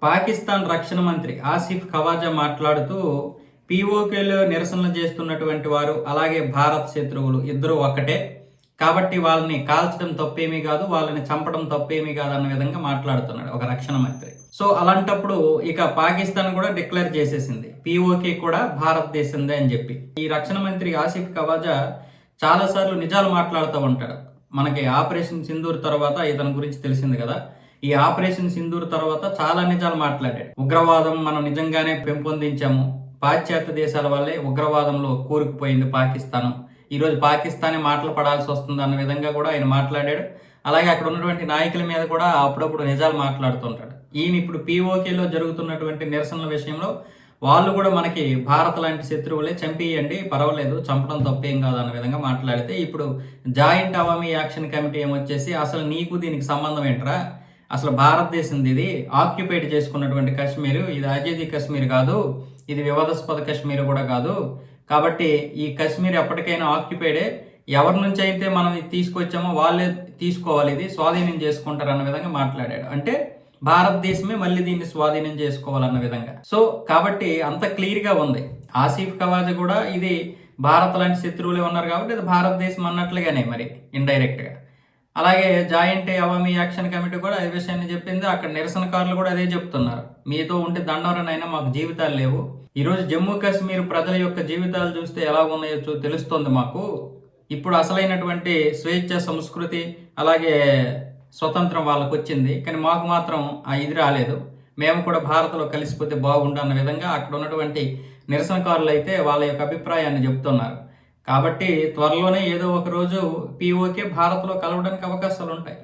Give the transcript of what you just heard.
పాకిస్తాన్ రక్షణ మంత్రి ఆసిఫ్ ఖవాజా మాట్లాడుతూ పీఓకేలో నిరసనలు చేస్తున్నటువంటి వారు అలాగే భారత్ శత్రువులు ఇద్దరు ఒకటే, కాబట్టి వాళ్ళని కాల్చడం తప్పేమీ కాదు, వాళ్ళని చంపడం తప్పేమీ కాదు అన్న విధంగా మాట్లాడుతున్నాడు ఒక రక్షణ మంత్రి. సో అలాంటప్పుడు ఇక పాకిస్తాన్ కూడా డిక్లేర్ చేసేసింది పీఓకే కూడా భారతదేశందే అని చెప్పి. ఈ రక్షణ మంత్రి ఆసిఫ్ ఖవాజా చాలాసార్లు నిజాలు మాట్లాడుతూ ఉంటాడు. మనకి ఆపరేషన్ సింధూర్ తర్వాత ఇతని గురించి తెలిసింది కదా. ఈ ఆపరేషన్ సింధూర్ తర్వాత చాలా నిజాలు మాట్లాడాడు. ఉగ్రవాదం మనం నిజంగానే పెంపొందించాము, పాశ్చాత్య దేశాల వల్లే ఉగ్రవాదంలో కూరుకుపోయింది పాకిస్తాన్, ఈరోజు పాకిస్తానే మాటలు పడాల్సి వస్తుంది అన్న విధంగా కూడా ఆయన మాట్లాడాడు. అలాగే అక్కడ ఉన్నటువంటి నాయకుల మీద కూడా అప్పుడప్పుడు నిజాలు మాట్లాడుతుంటాడు. ఈయన ఇప్పుడు పీఓకేలో జరుగుతున్నటువంటి నిరసనల విషయంలో వాళ్ళు కూడా మనకి భారత్ లాంటి శత్రువులే, చంపేయండి పర్వాలేదు, చంపడం తప్పేం కాదు అన్న విధంగా మాట్లాడితే ఇప్పుడు జాయింట్ అవామీ యాక్షన్ కమిటీ ఏమొచ్చేసి అసలు నీకు దీనికి సంబంధం ఏంట్రా, అసలు భారతదేశం ఇది ఆక్యుపైడ్ చేసుకున్నటువంటి కాశ్మీర్, ఇది ఆజాదీ కాశ్మీర్ కాదు, ఇది వివాదాస్పద కాశ్మీర్ కూడా కాదు, కాబట్టి ఈ కాశ్మీర్ ఎప్పటికైనా ఆక్యుపైడే, ఎవరి నుంచి అయితే మనం తీసుకొచ్చామో వాళ్ళే తీసుకోవాలి, ఇది స్వాధీనం చేసుకుంటారు అన్న విధంగా మాట్లాడాడు. అంటే భారతదేశమే మళ్ళీ దీన్ని స్వాధీనం చేసుకోవాలన్న విధంగా. సో కాబట్టి అంత క్లియర్గా ఉంది. ఆసిఫ్ ఖవాజా కూడా ఇది భారత్ లాంటి శత్రువులే ఉన్నారు కాబట్టి ఇది భారతదేశం అన్నట్లుగానే మరి ఇండైరెక్ట్గా. అలాగే జాయింట్ అవామీ యాక్షన్ కమిటీ కూడా అదే విషయాన్ని చెప్పింది. అక్కడ నిరసనకారులు కూడా అదే చెప్తున్నారు, మీతో ఉంటే దండవరనైనా మాకు జీవితాలు లేవు. ఈరోజు జమ్మూ కాశ్మీర్ ప్రజల యొక్క జీవితాలు చూస్తే ఎలా ఉన్నాయో తెలుస్తోంది మాకు. ఇప్పుడు అసలైనటువంటి స్వేచ్ఛ, సంస్కృతి అలాగే స్వతంత్రం వాళ్ళకు వచ్చింది, కానీ మాకు మాత్రం ఇది రాలేదు, మేము కూడా భారత్లో కలిసిపోతే బాగుండు అన్న విధంగా అక్కడ ఉన్నటువంటి నిరసనకారులు అయితే వాళ్ళ యొక్క అభిప్రాయాన్ని చెప్తున్నారు. కాబట్టి త్వరలోనే ఏదో ఒక రోజు పీఓకే భారత్లో కలవడానికి అవకాశాలు ఉంటాయి.